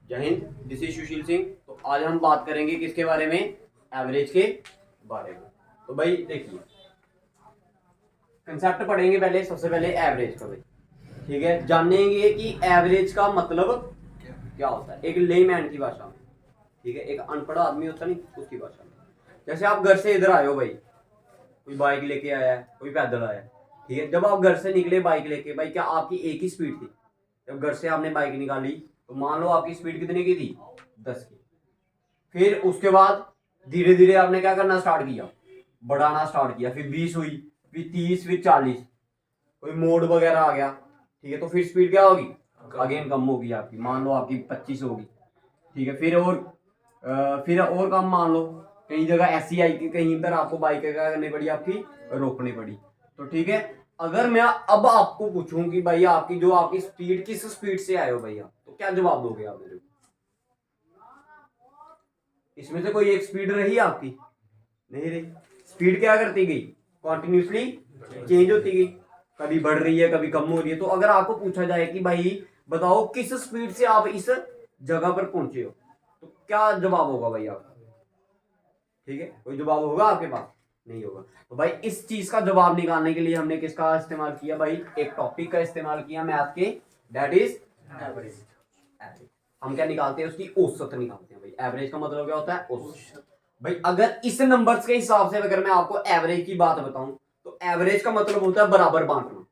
जय Hind, this is Sushil Singh. तो आज हम बात करेंगे किसके बारे में? एवरेज के बारे में। तो भाई देखिए, कंसेप्ट पढ़ेंगे पहले, सबसे पहले एवरेज का भाई, ठीक है। जानेंगे कि एवरेज का मतलब क्या होता है एक लेमैन की भाषा में, ठीक है। एक अनपढ़ आदमी होता नहीं, उसकी भाषा में। जैसे आप घर से इधर आए हो भाई, कोई बाइक लेके आया है, कोई पैदल आया है, ठीक है। जब आप घर से निकले बाइक लेके, भाई क्या आपकी एक ही स्पीड थी? जब घर से आपने बाइक निकाली तो मान लो आपकी स्पीड कितने की थी? 10 की। फिर उसके बाद धीरे धीरे आपने क्या करना स्टार्ट किया? बढ़ाना स्टार्ट किया। फिर 20 हुई, फिर 30, फिर 40, कोई मोड वगैरह आ गया, ठीक है। तो फिर स्पीड क्या होगी? अगेन कम होगी आपकी, मान लो आपकी 25 होगी, ठीक है। फिर और कम मान लो, कई जगह ऐसी आई कि कहीं पर आपको बाइक क्या करनी पड़ी? आपकी रोकनी पड़ी। तो ठीक है, अगर मैं अब आपको पूछूं कि भाई आपकी स्पीड किस स्पीड से आए हो भैया, तो क्या जवाब दोगे आप मेरे को? इसमें से कोई एक स्पीड रही आपकी? नहीं रही। स्पीड क्या करती गई? कॉन्टिन्यूसली चेंज होती गई, कभी बढ़ रही है, कभी कम हो रही है। तो अगर आपको पूछा जाए कि भाई बताओ किस स्पीड से आप इस जगह पर पहुंचे हो, तो क्या जवाब होगा भाई आपका? ठीक है, कोई जवाब होगा आपके पास? नहीं होगा। तो भाई इस चीज का जवाब निकालने के लिए हमने किसका इस्तेमाल किया भाई? एक टॉपिक का इस्तेमाल किया मैथ के, दैट इज एवरेज। हम क्या निकालते हैं? उसकी औसत निकालते हैं भाई। एवरेज का मतलब क्या होता है? औसत। भाई अगर इस नंबर्स के हिसाब से अगर मैं आपको एवरेज की बात बताऊं, तो एवरेज का मतलब होता है बराबर बांटना।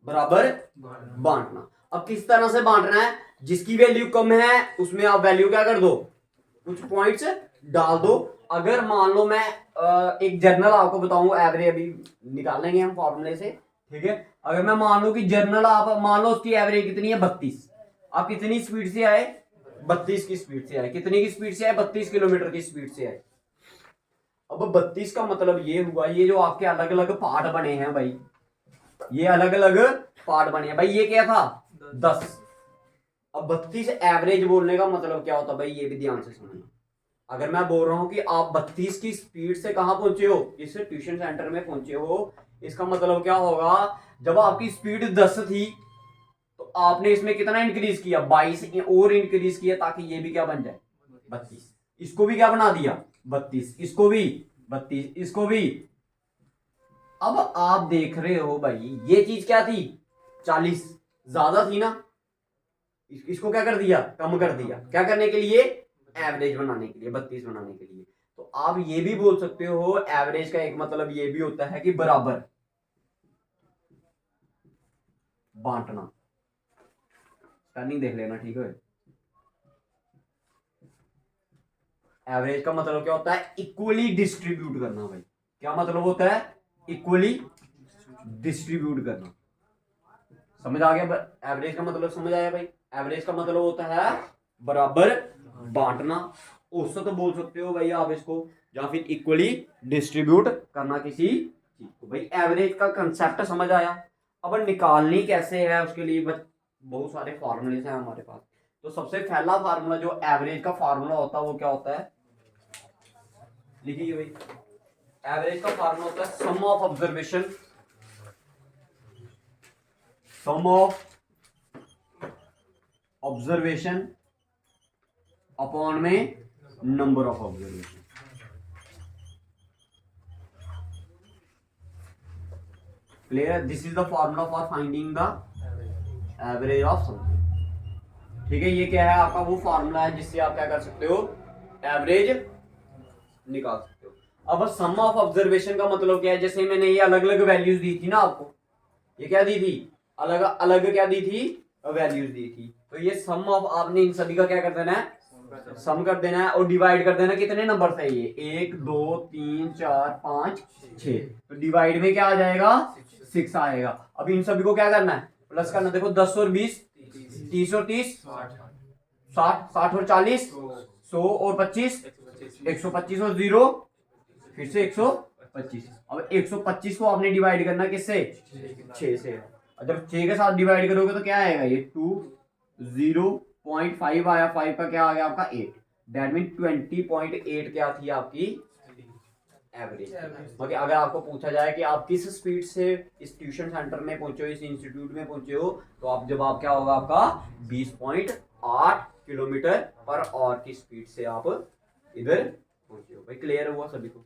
बराबर बांटना। अब किस तरह से बांटना है? जिसकी वैल्यू कम है उसमें आप वैल्यू क्या कर दो? कुछ पॉइंट्स डाल दो। अगर मान लो मैं एक जर्नल आपको बताऊं, एवरेज अभी निकाल लेंगे हम फॉर्मूले से, ठीक है। अगर मैं मान लो कि जर्नल आप मान लो उसकी एवरेज कितनी है? 32। आप कितनी स्पीड से आए? 32 की स्पीड से आए। कितनी की स्पीड से आए? 32 किलोमीटर की स्पीड से आए। अब 32 का मतलब ये हुआ, ये जो आपके अलग अलग पार्ट बने हैं भाई, ये अलग अलग पार्ट बने हैं भाई, ये क्या था? 10। अब 32 एवरेज बोलने का मतलब क्या होता है भाई? ये भी ध्यान से समझना। अगर मैं बोल रहा हूं कि आप 32 की स्पीड से कहां पहुंचे हो? इस ट्यूशन सेंटर में पहुंचे हो, इसका मतलब क्या होगा? जब आपकी स्पीड 10 थी तो आपने इसमें कितना इंक्रीज किया? 22 और इंक्रीज किया, ताकि ये भी क्या बन जाए? 32। इसको भी क्या बना दिया? 32। इसको भी 32, इसको भी। अब आप देख रहे हो भाई, ये चीज क्या थी? 40 ज्यादा थी ना। इसको क्या कर दिया? कम कर दिया। क्या करने के लिए? एवरेज बनाने के लिए, 32 बनाने के लिए। तो आप ये भी बोल सकते हो एवरेज का एक मतलब ये भी होता है कि बराबर बांटना। स्पेलिंग देख लेना, ठीक है। एवरेज का मतलब क्या होता है? इक्वली डिस्ट्रीब्यूट करना भाई। क्या मतलब होता है? इक्वली डिस्ट्रीब्यूट करना। समझ आ गया? एवरेज का मतलब समझ आया भाई? एवरेज का मतलब होता है बराबर बांटना। औसत बोल सकते हो भाई आप इसको, या फिर इक्वली डिस्ट्रीब्यूट करना किसी चीज को। भाई एवरेज का कंसेप्ट समझ आया। अब निकालनी कैसे है उसके लिए बहुत सारे फॉर्मूले हैं हमारे पास। तो सबसे पहला फार्मूला जो एवरेज का फार्मूला होता है वो क्या होता है? लिखिए भाई। एवरेज का फार्मूला होता है sum of observation, sum of observation upon में number of observation. Clear? This is the formula for finding the average of something. ठीक है, ये क्या है? आपका वो फॉर्मूला है जिससे आप क्या कर सकते हो? एवरेज निकाल सकते हो। अब सम ऑफ ऑब्जर्वेशन का मतलब क्या है? जैसे मैंने ये अलग अलग वैल्यूज दी थी ना आपको, ये क्या दी थी? अलग अलग क्या दी थी? वैल्यूज दी थी। तो ये सम ऑफ, आपने इन सभी का क्या कर देना है? सम कर देना है और डिवाइड कर देना। कितने नंबर है ये? 1 2 3 4 5 6। तो डिवाइड में क्या आ जाएगा? 6 आएगा। अब इन सभी को क्या करना है? प्लस करना। देखो 10 और 20, 30 और 30, 60, 60 और 40, 100 और 25, 125 और 0, फिर से 125। अब 125 को आपने डिवाइड करना किससे? 6 से। जब 6 के साथ डिवाइड करोगे तो क्या आएगा? ये 2 0.5 आया, 5 का क्या आ गया आपका? 8। दैट मीन 20.8 क्या थी आपकी एवरेज। मतलब अगर आपको पूछा जाए कि आप किस स्पीड से इस ट्यूशन सेंटर में पहुंचे हो, इस इंस्टीट्यूट में पहुंचे हो, तो आप जवाब क्या होगा आपका? 20.8 8 किलोमीटर पर आवर की स्पीड से आप इधर पहुंचे हो। भाई क्लियर हुआ सभी को?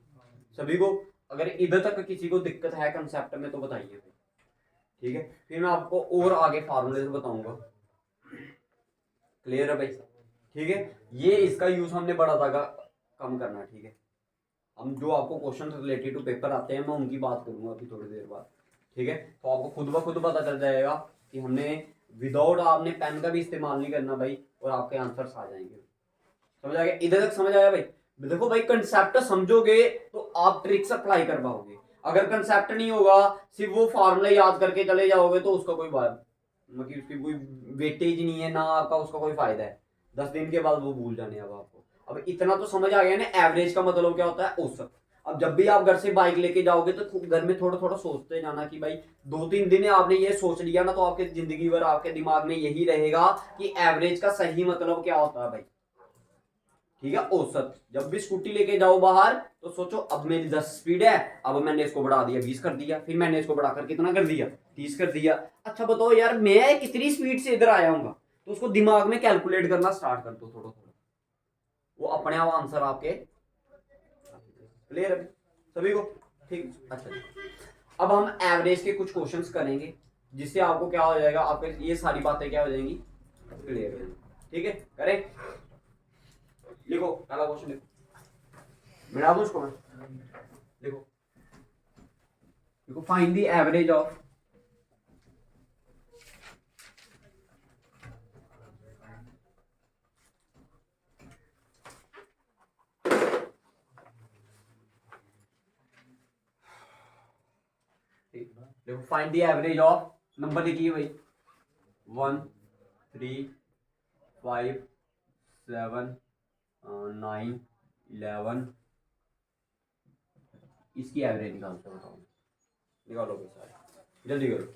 सभी को अगर इधर तक किसी को दिक्कत है कंसेप्ट में तो बताइए भाई, ठीक है। फिर मैं आपको और आगे फार्मूले से बताऊंगा। क्लियर है भाई? ठीक है, ये इसका यूज हमने बड़ा ज्यादा कम करना है, ठीक है। हम जो आपको क्वेश्चन रिलेटेड टू पेपर आते हैं मैं उनकी बात करूंगा अभी थोड़ी देर बाद, ठीक है। तो आपको खुद ब खुद पता चल जाएगा कि हमने विदाउट आपने पेन का भी इस्तेमाल नहीं करना भाई, और आपके आंसर्स आ जाएंगे। समझ आ गया? इधर तक समझ आया भाई? देखो भाई, कंसेप्ट समझोगे तो आप ट्रिक्स अप्लाई कर पाओगे। अगर कंसेप्ट नहीं होगा, सिर्फ वो फार्मूला याद करके चले जाओगे तो उसका कोई मतलब उसकी कोई वेटेज नहीं है ना, आपका उसका कोई फायदा है। 10 दिन के बाद वो भूल जाने। अब आपको अब इतना तो समझ आ गया ना, एवरेज का मतलब क्या होता है? औसत। अब जब भी आप घर से बाइक लेके जाओगे तो घर में थोड़ा थोड़ा सोचते जाना कि भाई 2-3 दिन आपने ये सोच लिया ना, तो आपके जिंदगी भर आपके दिमाग में यही रहेगा कि एवरेज का सही मतलब क्या होता है भाई, ठीक है। औसत। जब भी स्कूटी लेके जाओ बाहर तो सोचो अब मेरी 10 स्पीड है, अब मैंने इसको बढ़ा दिया 20 कर दिया, फिर मैंने इसको बढ़ाकर कितना कर दिया 30 कर दिया। अच्छा बताओ यार मैं कितनी स्पीड से इधर आया हूँ, तो उसको दिमाग में कैलकुलेट करना स्टार्ट कर दो थोड़ा थोड़ा, वो अपने आप आंसर आपके क्लियर है सभी को? ठीक। अच्छा, अब हम एवरेज के कुछ क्वेश्चंस करेंगे जिससे आपको क्या हो जाएगा, आपके ये सारी बातें क्या हो जाएंगी, क्लियर हो जाएंगी, ठीक है। करें? लिखो पहला क्वेश्चन, लिखो मिला दो उसको मैं, लिखो लिखो फाइंड द एवरेज ऑफ देखो find the average of, number लिखिए भाई 1 3 5 7 9 11, इसकी एवरेज निकालते बताओ, निकालो भाई सारे जल्दी करो।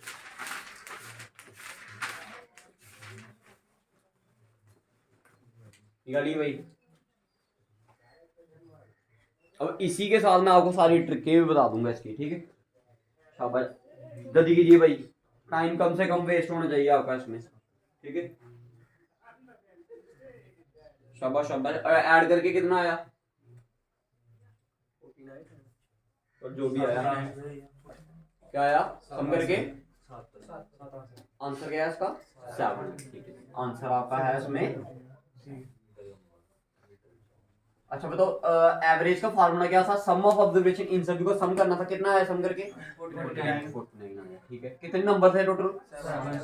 निकालिए भाई। अब इसी के साथ मैं आपको सारी ट्रिकें भी बता दूंगा इसकी, ठीक है। शाबाश, जल्दी कीजिए भाई, टाइम कम से कम वेस्ट होना चाहिए आपका इसमें, ठीक है। शाबाश शाबाश, ऐड करके कितना आया? और जो भी आया क्या आया सम करके आंसर क्या है इसका? 7, ठीक है। आंसर आपका है इसमें। अच्छा बताओ एवरेज का फार्मूला क्या था? सम ऑफ ऑब्जर्वेशन, इन सभी को सम करना था, कितना आया सम करके? 49 आया, ठीक है। कितने नंबर थे total?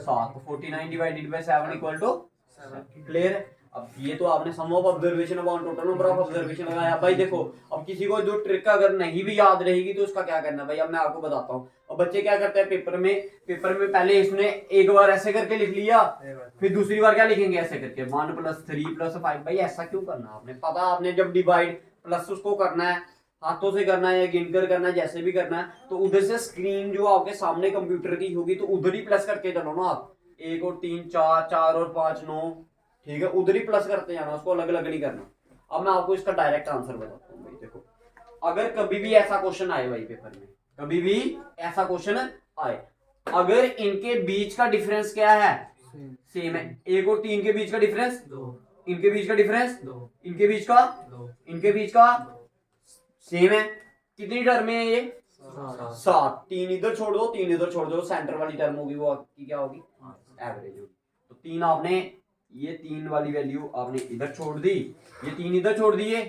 7। 49 divided by 7 equal to 7। Clear? अब ये तो आपने sum of observation upon total number of observation लगाया भाई। देखो अब किसी को जो ट्रिक अगर नहीं भी याद रहेगी तो उसका क्या करना भाई, अब मैं आपको बताता हूँ। अब बच्चे क्या करते हैं पेपर में पहले इसने एक बार ऐसे करके लिख लिया, फिर दूसरी बार क्या लिखेंगे ऐसे करके 1 + 3 + 5। भाई ऐसा क्यों करना? आपने पता, आपने जब डिवाइड प्लस उसको करना है, हाथों से करना है या गिनकर करना है, जैसे भी करना है, तो उधर से स्क्रीन जो आपके सामने कंप्यूटर की होगी तो उधर ही प्लस करके चलो ना आप। 1 और 3 4, 4 और 5 9, ठीक है। उधर ही प्लस करते जाना, उसको अलग अलग नहीं करना। अब मैं आपको इसका डायरेक्ट आंसर बताता हूँ भाई। देखो अगर कभी भी ऐसा क्वेश्चन आए भाई पेपर में, कभी भी ऐसा क्वेश्चन आए, अगर इनके बीच का डिफरेंस क्या है? सेम है। 1 और 3 के बीच का डिफरेंस 2, इनके बीच का डिफरेंस 2, इनके बीच का 2, इनके बीच का सेम है। कितनी टर्म है ये? 7। 3 इधर छोड़ दो, 3 इधर छोड़ दो, सेंटर वाली टर्म होगी वो आपकी क्या होगी? एवरेज होगी। तो 3 आपने, ये 3 वाली वैल्यू आपने इधर छोड़ दी, ये 3 इधर छोड़ दिए,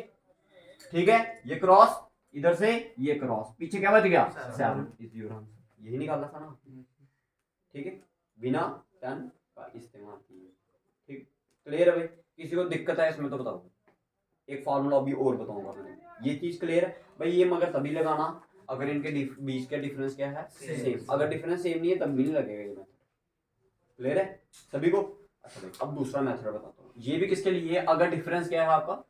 ठीक है। ये क्रॉस इधर से, ये क्रॉस, पीछे क्या बच गया? 7 इज योर आंसर। यही निकालना था ना, ठीक है, बिना पेन का इस्तेमाल किए, ठीक। क्लियर है भाई? किसी को दिक्कत है इसमें तो बताओ। एक फार्मूला भी और बताऊंगा मैंने, ये चीज क्लियर है भाई। ये मगर तभी लगाना अगर इनके बीच का डिफरेंस क्या है? सेम। अगर डिफरेंस सेम नहीं है तब भी नहीं लगेगा ये मेथड। क्लियर है सभी को? अच्छा भाई अब दूसरा मेथड बताता हूँ, ये भी किसके लिए? अगर डिफरेंस क्या है आपका?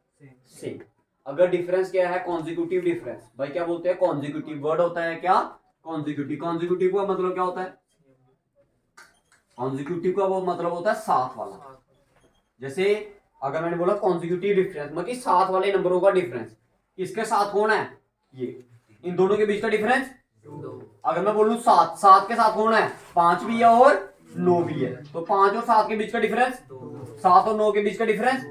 सेम। अगर डिफरेंस क्या है? Consecutive difference. भाई क्या बोलते हैं? कॉन्जिक्यूटिव वर्ड होता है क्या? कॉन्जिक्यूटिव। कॉन्जिक्यूटिव का मतलब क्या होता है? कॉन्जिक्यूटिव का वो मतलब होता है साथ वाला। जैसे अगर मैंने बोला कॉन्जिक्यूटिव डिफरेंस मतलब साथ वाले नंबरों का डिफरेंस, किसके साथ कौन है? ये, इन दोनों के बीच का डिफरेंस 2। अगर मैं बोलूं 7, 7 के साथ कौन है? 5 भी है और 9 भी है, तो 5 और 7 के बीच का डिफरेंस 2। 7 और 9 के बीच का डिफरेंस।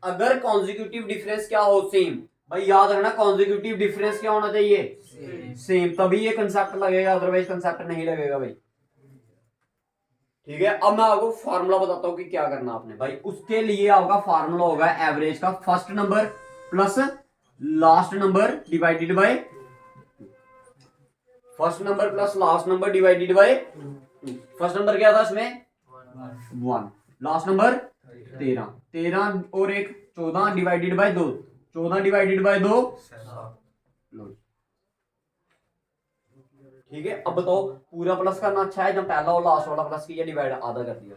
अगर कॉन्जिक्यूटिव डिफरेंस क्या हो, सेम। भाई याद रखना कॉन्जिक्यूटिव डिफरेंस क्या होना चाहिए, सेम, तभी ये कंसेप्ट लगेगा, अदरवाइज कंसेप्ट नहीं लगेगा भाई। ठीक है, अब मैं आपको फार्मूला बताता हूँ कि क्या करना आपने भाई। उसके लिए आपका फार्मूला होगा एवरेज का first number plus last number divided by, first number plus last number divided by, first number क्या था इसमें 1, लास्ट नंबर 13, 13 और 1 14 डिवाइडेड बाय 2, 14 डिवाइडेड बाय 2। ठीक है, अब बताओ पूरा प्लस करना अच्छा है जब पहला और लास्ट वाला प्लस किया, डिवाइड आधा कर दिया।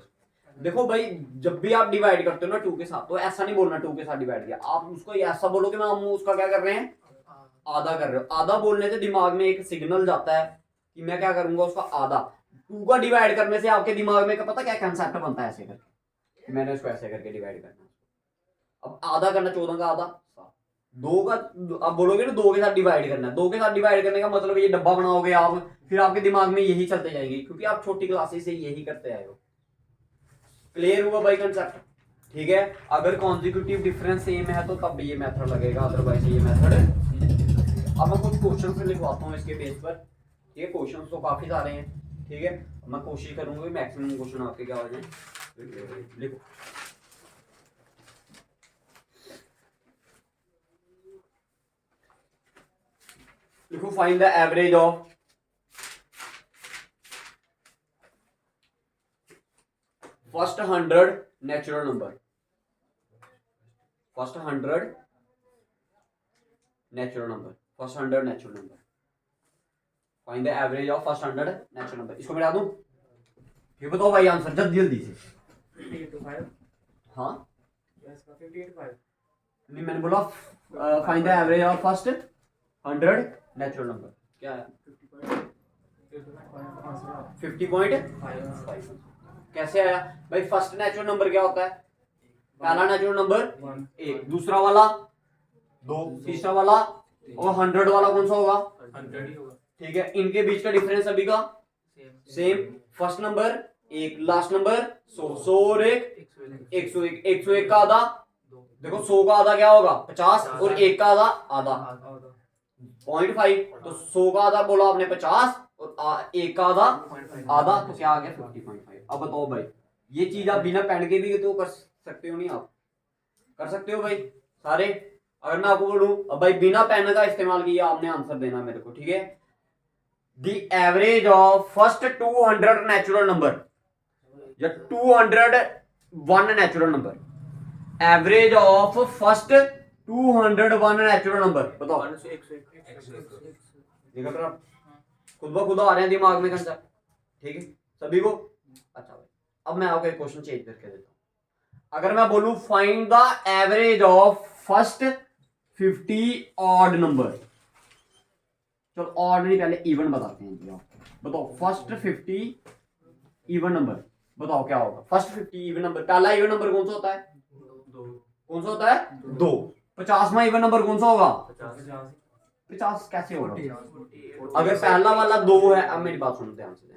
देखो भाई जब भी आप डिवाइड करते हो ना 2 के साथ, तो ऐसा नहीं बोलना 2 के साथ डिवाइड किया, आप उसको ऐसा बोलो कि मैं हम उसका क्या कर रहे हैं, आधा कर रहे हो। आधा बोलने से दिमाग में एक सिग्नल जाता है कि मैं क्या करूंगा उसका आधा। 2 का डिवाइड करने से आपके दिमाग में पता क्या कंसेप्ट बनता है, ऐसे करके मैंने उसको ऐसे करके डिवाइड करना। अब आधा करना 14 का आधा 2 का, आप बोलोगे ना 2 के साथ डिवाइड करना है, 2 के साथ डिवाइड करने का मतलब ये डब्बा बनाओगे आप, फिर आपके दिमाग में यही चलते जाएगी, क्योंकि आप छोटी क्लासेस से यही करते आए हो। क्लियर हुआ भाई कंसेप्ट? ठीक है, अगर कॉन्जिक्यूटिव डिफरेंस सेम है तो तब ये मेथड लगेगा, अदरवाइज ये मेथड। अब मैं कुछ क्वेश्चन से लिखवाता हूँ इसके बेस पर। ठीक है, क्वेश्चन तो काफी सारे हैं। ठीक है, मैं कोशिश करूंगा कि मैक्सिमम क्वेश्चन आपके क्या हो जाए। लिखो, लिखो find the average of first 100 natural number, first 100 natural number, first 100 natural number. Find the average of first 100 natural number. इसको मिला दूं, फिर बताओ भाई आंसर जल्दी जल्दी से। 58 हाँ 58 नहीं, मैंने बोला find the average of first 100 natural number. क्या है 50.5। कैसे आया भाई? फर्स्ट नेचुरल नंबर क्या होता है? पहला नेचुरल नंबर 1, दूसरा वाला 2, तीसरा वाला, और 100 वाला कौन सा होगा? 100 ही होगा। ठीक है, इनके बीच का डिफरेंस अभी का same. First number 1, last number 100, 100 और 1 101, 101 का आधा, देखो 100 का आधा क्या होगा 50, और 1 का आधा आधा 0.5, तो 100 का आधा बोला आपने 50 और 1 का आधा आधा, तो क्या आ गया 50.5। अब बताओ भाई, ये चीज आप बिना पेन के भी तो कर सकते हो, नहीं आप कर सकते हो भाई सारे? अगर मैं आपको बोलूं अब भाई बिना पेन का इस्तेमाल किया आपने आंसर देना मेरे को। ठीक है, the average of first 200 natural number या 201 natural number, average of first 201 natural number बताओ। निकल रहा खुद ब खुद आ रहे हैं दिमाग में कंसेप्ट। ठीक है सभी को? अच्छा भाई, अब मैं आपको एक क्वेश्चन चेंज करके देता हूं। अगर मैं बोलूं find the average of first 50 odd number, चलो ऑड नहीं पहले इवन बताते हैं जी। बताओ फर्स्ट 50 इवन नंबर, बताओ क्या होगा? फर्स्ट 50 इवन नंबर, पहला इवन नंबर कौन सा होता है? कौन सा होता है? 2। 50वां इवन नंबर कौन सा होगा? 50 कैसे होगा? अगर पहला वाला 2 है, अब मेरी बात सुनो ध्यान से,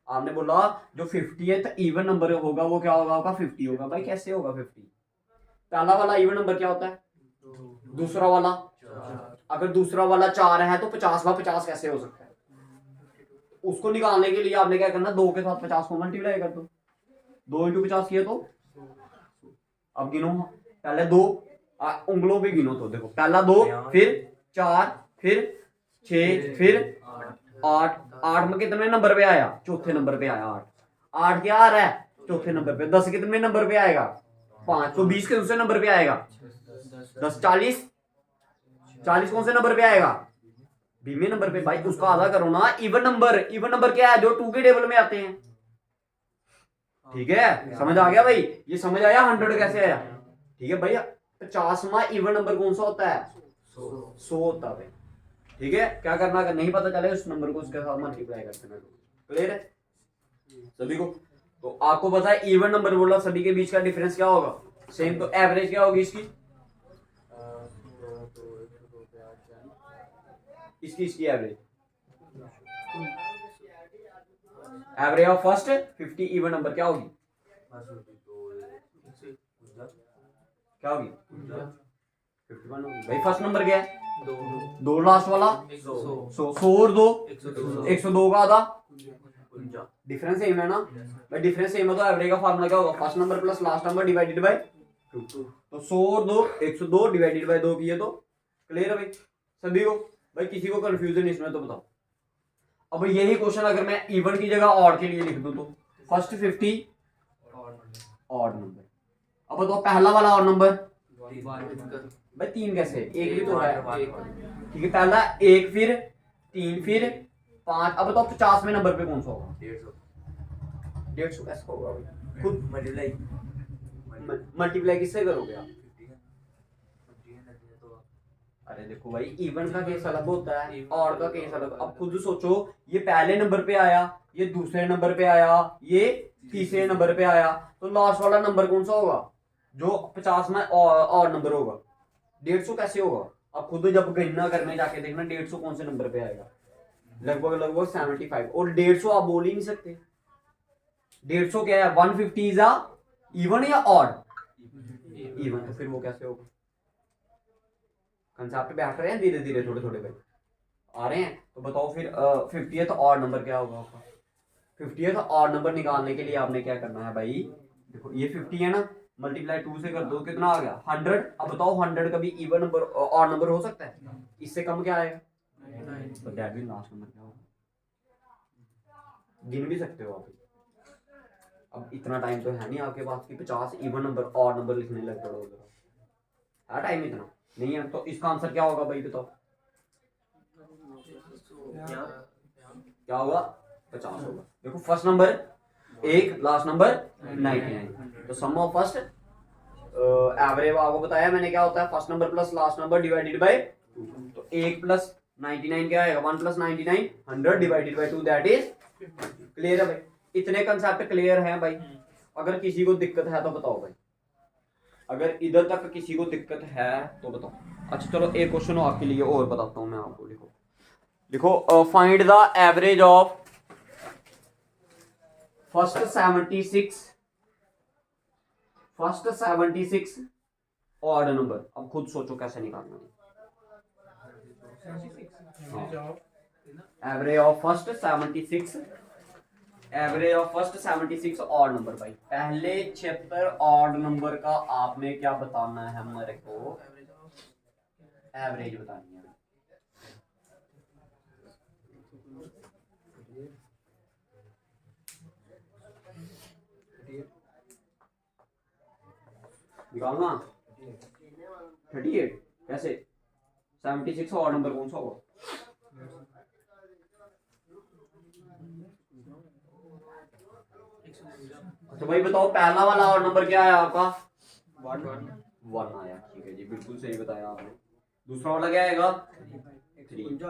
आपने बोला जो 50th इवन नंबर होगा वो क्या होगा? आपका 50 होगा। भाई कैसे होगा 50? पहला वाला इवन नंबर क्या होता है? दूसरा वाला, अगर दूसरा वाला 4 है तो 50वां 50 कैसे हो सकता है? उसको निकालने के लिए आपने क्या करना, 2 के साथ 50 को मल्टीप्लाई कर दो, 2 × 50 किया तो। अब गिनो पहले 2, उंगलों पे गिनो तो देखो, पहला 2, फिर 4, फिर 6, फिर 8, 8 में कितने नंबर पे आया? चौथे नंबर पे आया 8, 8 क्या आ रहा है? चौथे नंबर पे। 10 कितने नंबर पे आएगा? 5, तो 20 के दूसरे नंबर पे आएगा 10, 40, 40 कौन से नंबर पे आएगा? 20वें नंबर पे। भाई उसका आधा करो ना। इवन नंबर, इवन नंबर क्या है? जो 2 के टेबल में आते हैं। ठीक है, समझ आ गया भाई? ये समझ आया 100 कैसे आया? ठीक है भैया, 50वां इवन नंबर कौन सा होता है? 100 होता है। ठीक है, क्या करना, अगर नहीं पता चले उस नंबर को उसके साथ मल्टीप्लाई करते हैं। क्लियर है सभी को? तो आपको पता है इवन नंबर बोला सभी के बीच का डिफरेंस क्या होगा? सेम। तो एवरेज क्या होगी इसकी? इसकी average, average of first 50 even number क्या होगी? क्या होगी 51 होगी भाई। फर्स्ट नंबर क्या है 2 लास्ट वाला 100 और 2 102 का आधा डिफरेंस सेम है ना भाई। डिफरेंस सेम है तो एवरेज का फार्मूला क्या होगा first number plus last number divided by 2। तो 100 और 2 102 डिवाइडेड बाय 2 किए तो क्लियर है भाई सभी को। भाई किसी को कंफ्यूजन इसमें तो बताओ। अब यही क्वेश्चन अगर मैं इवन की जगह ऑड के लिए लिख दूं तो फर्स्ट 50 ऑड नंबर। अब बताओ पहला वाला ऑड नंबर भाई 3 कैसे एक भी तो है ठीक है। पहला 1 फिर 3 फिर 5। अब बताओ 50वें नंबर पे कौन सा होगा 150 कैसे होगा भाई खुद मल्टीप्लाई किससे करोगे आप। अरे देखो भाई इवन का केस अलग होता है ऑड का केस अलग। अब खुद सोचो ये पहले नंबर पे आया ये दूसरे नंबर पे आया ये तीसरे नंबर पे आया तो लास्ट वाला नंबर कौन सा होगा जो 50 में ऑड नंबर होगा 150 कैसे होगा। अब खुद जब गणना करने जाके देखना 150 कौन से नंबर पे आएगा लगभग 75 और 150 आप बोल ही नहीं सकते। 150 क्या है 150 इज अ इवन या ऑड इवन। तो फिर वो कैसे होगा कंसेप्ट पे हट रहे हैं धीरे धीरे थोड़े थोड़े पे आ रहे हैं। तो बताओ फिर 50th ऑड नंबर क्या होगा आपका। 50th ऑड नंबर निकालने के लिए आपने क्या करना है भाई देखो ये 50 है ना मल्टीप्लाई 2 से कर दो कितना आ गया 100। अब बताओ 100 कभी इवन नंबर ऑड नंबर हो सकता है इससे कम क्या आएगा तो दैट मीन लास्ट नंबर क्या होगा गिन भी सकते हो आप। अब इतना टाइम तो है नहीं आपके पास कि 50 इवन नंबर ऑड नंबर लिखने लग पड़ो है टाइम इतना नहीं है। तो इसका आंसर क्या होगा भाई बताओ क्या होगा 50 होगा। देखो फर्स्ट नंबर 1 लास्ट नंबर 99 तो सम ऑफ फर्स्ट एवरेज आपको बताया मैंने क्या होता है first number plus last number divided by 2। तो 1 प्लस 99 क्या आएगा 1 plus 99 100 divided by 2 that is clear है भाई। इतने कंसेप्ट क्लियर हैं भाई। अगर किसी को दिक्कत है तो बताओ भाई अगर इधर तक किसी को दिक्कत है तो बताओ। अच्छा चलो एक क्वेश्चन आपके लिए और बताता हूं मैं आपको। लिखो find the average of first 76 odd number. अब खुद सोचो कैसे निकालना है average of first 76 odd number भाई। पहले 76 ऑड नंबर का आपने क्या बताना है हमारे को एवरेज बतानी है। निकालना 38 कैसे 76 ऑड नंबर कौन सा होगा तो भाई बताओ पहला वाला ऑड नंबर क्या है आपका 1 आया ठीक है जी बिल्कुल सही बताया आपने। दूसरा वाला क्या आएगा 3।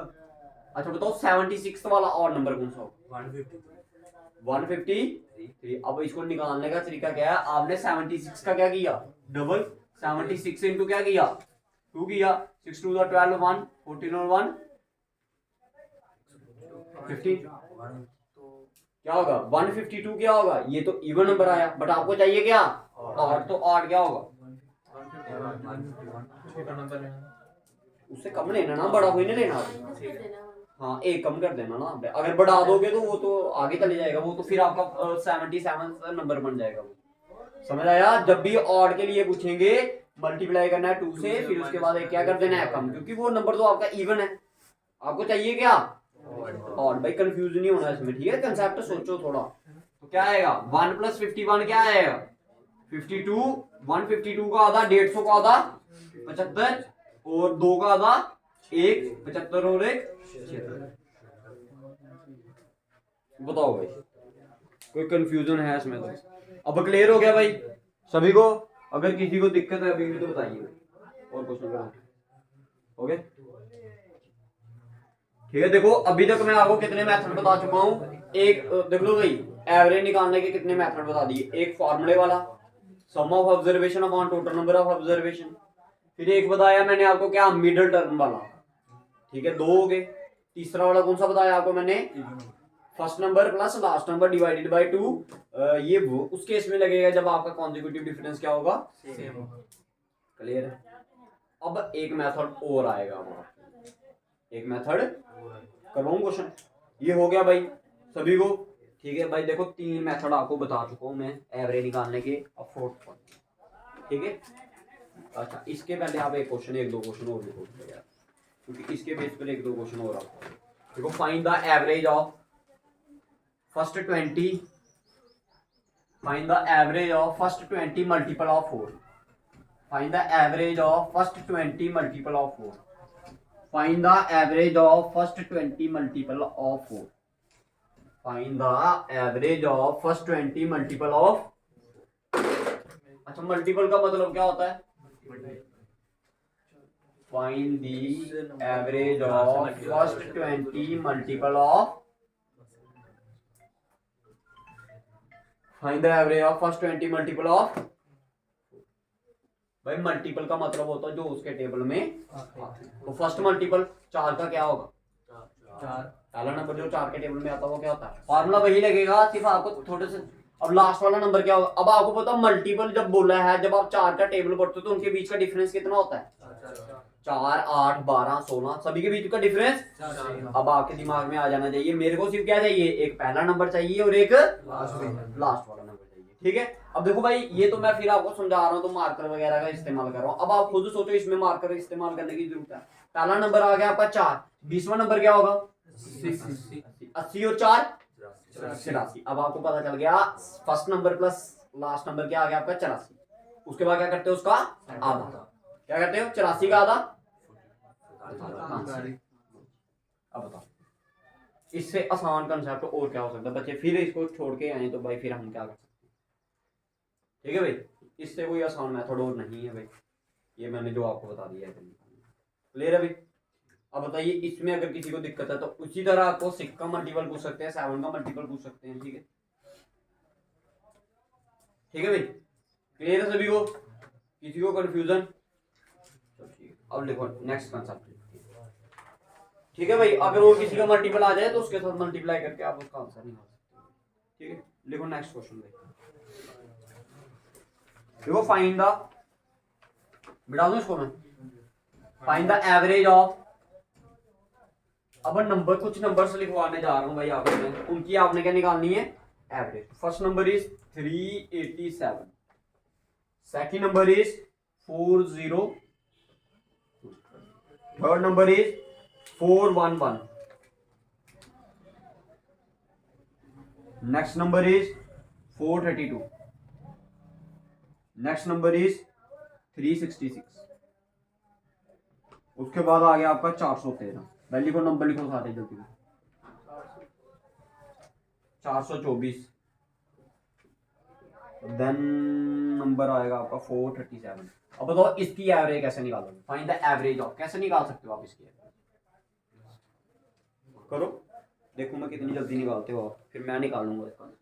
अच्छा बताओ 76 वाला ऑड नंबर कौन सा होगा 153। अब इसको निकालने का तरीका क्या है आपने 76 का क्या किया डबल 76 इंटू क्या किया 2 किया 6 2 12 1 14 और 1 15 क्या होगा 152 क्या होगा ये तो इवन नंबर आया बट आपको चाहिए क्या ऑड। तो ऑड क्या होगा उससे कम लेना ना बड़ा कोई नहीं लेना हाँ एक कम कर देना ना अगर बढ़ा दोगे तो वो तो आगे चले जाएगा वो तो फिर आपका 77 नंबर बन जाएगा वो समझ आया। जब भी ऑड के लिए पूछेंगे मल्टीप्लाई करना है 2 से फिर उसके बाद क्या कर देना है कम क्योंकि वो नंबर तो आपका इवन है आपको चाहिए क्या ऑड। भाई कंफ्यूज नहीं होना इसमें ठीक है कंसेप्ट सोचो थोड़ा। तो क्या आएगा 1 प्लस 51 क्या आएगा 52 152 का आधा 150 का आधा 75 और 2 का आधा 1 75 और 1 बताओ भाई कोई कंफ्यूजन है इसमें तो अब क्लियर हो गया भाई सभी को। अगर किसी को दिक्कत है अभी भी तो बताइए और क्वेश्चन करो हो गया ठीक है। देखो अभी तक मैं आपको कितने मेथड बता चुका हूं। एक देख लो भाई एवरेज निकालने के कितने मेथड बता दिए। एक फॉर्मूले वाला sum of observation upon total number of observation. फिर एक बताया मैंने आपको क्या मिडिल टर्म वाला ठीक है 2 हो गए। तीसरा वाला कौन सा बताया आपको मैंने first number plus last number divided by 2 ये वो उस केस में लगेगा जब आपका कॉन्जिक्यूटिव डिफरेंस क्या होगा सेम। क्लियर है। अब एक मेथड और आएगा हमारा, एक मेथड करवाऊं क्वेश्चन। ये हो गया भाई सभी को, ठीक है भाई। देखो 3 मेथड आपको बता चुका हूँ मैं एवरेज निकालने के। अब 4th पॉइंट, ठीक है। अच्छा इसके पहले आप एक क्वेश्चन, एक दो क्वेश्चन और लिखो यार, क्योंकि इसके बेस पर एक दो क्वेश्चन और आपको। देखो find the average of first 20, find the average of first 20 multiple of 4, find the average of first 20 multiple of 4, find the average of first 20 multiple of 4, find the average of first 20 multiple of. अच्छा multiple का मतलब क्या होता है? Find the average of first 20 multiple of, find the average of first 20 multiple of. भाई multiple का मतलब होता है जो उसके टेबल में, तो फर्स्ट मल्टीपल 4 का क्या होगा? 4। पहला नंबर जो 4 के टेबल में आता है वो क्या होता है? फॉर्मूला वही लगेगा, सिर्फ आपको थोड़े से। अब लास्ट वाला नंबर क्या होगा? अब आपको पता मल्टीपल जब बोला है, जब आप 4 का टेबल पढ़ते हो तो उनके बीच का डिफरेंस कितना होता है? 4, 8, 12, 16, सभी के बीच का डिफरेंस। अब आपके दिमाग में आ जाना चाहिए, मेरे को सिर्फ क्या चाहिए? एक पहला नंबर चाहिए और एक लास्ट वाला नंबर चाहिए, ठीक है। अब देखो भाई ये तो मैं फिर आपको समझा रहा हूँ तो मार्कर वगैरह का इस्तेमाल कर रहा हूँ। अब आप खुद सोचो इसमें मार्कर इस्तेमाल करने की जरूरत है। पहला नंबर आ गया आपका 4, 20वां नंबर क्या होगा? 80 और 4 84। अब आपको पता चल गया first number plus last number क्या आ गया आपका? 84। उसके बाद क्या करते हो? उसका आधा। क्या करते हो? 84 का आधा। अब बताओ इससे आसान कंसेप्ट और क्या हो सकता है? बच्चे फिर इसको छोड़ के आए तो भाई फिर हम क्या कर सकते हैं? ठीक है भाई, इससे कोई आसान मेथड और नहीं है भाई, ये मैंने जो आपको बता दिया है। क्लियर है भाई? अब बताइए इसमें अगर किसी को दिक्कत है तो उसी तरह आपको 6 का मल्टीपल पूछ सकते हैं, 7 का मल्टीपल पूछ सकते हैं, ठीक है। ठीक है भाई, क्लियर है सभी को? किसी को कंफ्यूजन? अब देखो नेक्स्ट कंसेप्ट, ठीक है भाई। अगर वो किसी का मल्टीपल आ जाए तो उसके साथ मल्टीप्लाई करके आप उसका आंसर निकाल सकते हैं, ठीक है। देखो नेक्स्ट क्वेश्चन भाई, देखो फाइंड द, बिठा दूं इसको मैं, फाइंड द एवरेज ऑफ। अब नंबर, कुछ नंबर्स लिखवाने जा रहा हूं भाई आपको मैं, उनकी आपने क्या निकालनी है? Average. First number is 387, second number is 40, third number is 411, next number is 432, next number is 366, उसके बाद आ गया आपका 413। वैल्यू को नंबर लिखो सारे जल्दी में। 424, देन नंबर आएगा आपका 437। अब बताओ इसकी एवरेज कैसे निकालोगे? फाइंड द एवरेज ऑफ, कैसे निकाल सकते हो आप इसकी एवरेज? करो, देखो मैं कितनी जल्दी निकालते हो आप, फिर मैं निकालूंगा इसका।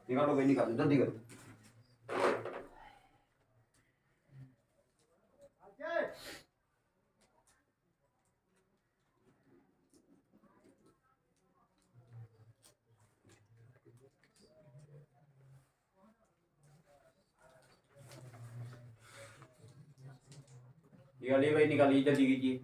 निकालो भाई, निकालो जल्दी करो। निकालिए भाई, निकालिए जल्दी कीजिए।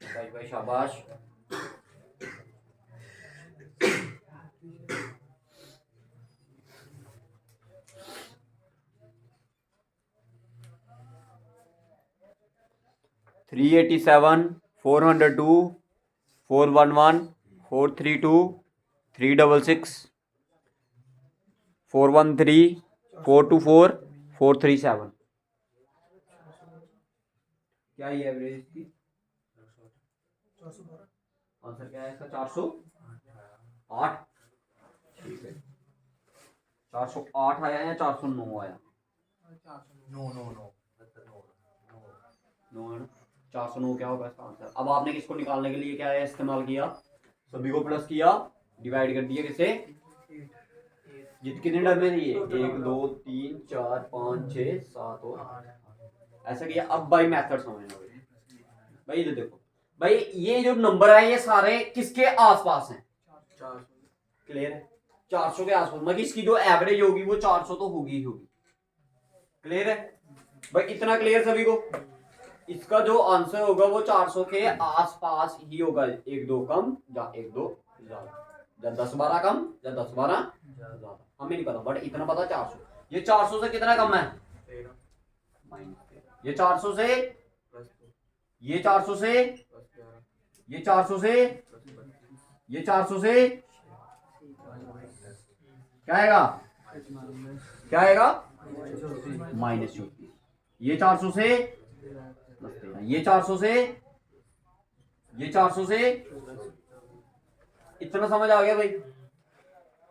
भाई भाई शाबाश। थ्री 87, 402, 411, 432, 366, 413, 424, 437। क्या ये एवरेज की? आंसर क्या है इसका? 408। ठीक है, 408 आया या 409 आया? 9 है ना, 409 क्या होगा इसका आंसर। अब आपने किसको निकालने के लिए क्या है इस्तेमाल किया, सभी को प्लस किया, डिवाइड कर दिया किसे, कितने टर्म में दिए, 1 2 3 4 5 6 7 और ऐसा किया। अब भाई मेथड समझना भाई, इधर देखो भाई, ये जो नंबर है ये सारे किसके आसपास हैं, 400 क्लियर है, 400 के आसपास, मतलब इसकी जो एवरेज होगी वो 400 तो होगी ही होगी, क्लियर है भाई, इतना क्लियर सभी को। इसका जो आंसर होगा वो 400 के आसपास ही होगा, 1 2 कम या 1 2 ज्यादा, या 10 12 कम या 10 12 ज्यादा, हमें नहीं पता, बट इतना पता 400। ये 400 से कितना कम है, 13 -13। ये 400 से, प्लस 2 ये 400 से, प्लस 11 ये 400 से, प्लस 32 ये 400 से, क्या आएगा, क्या आएगा, -34। ये 400 से, ये 400 से, ये 400 से, इतना समझ आ गया भाई,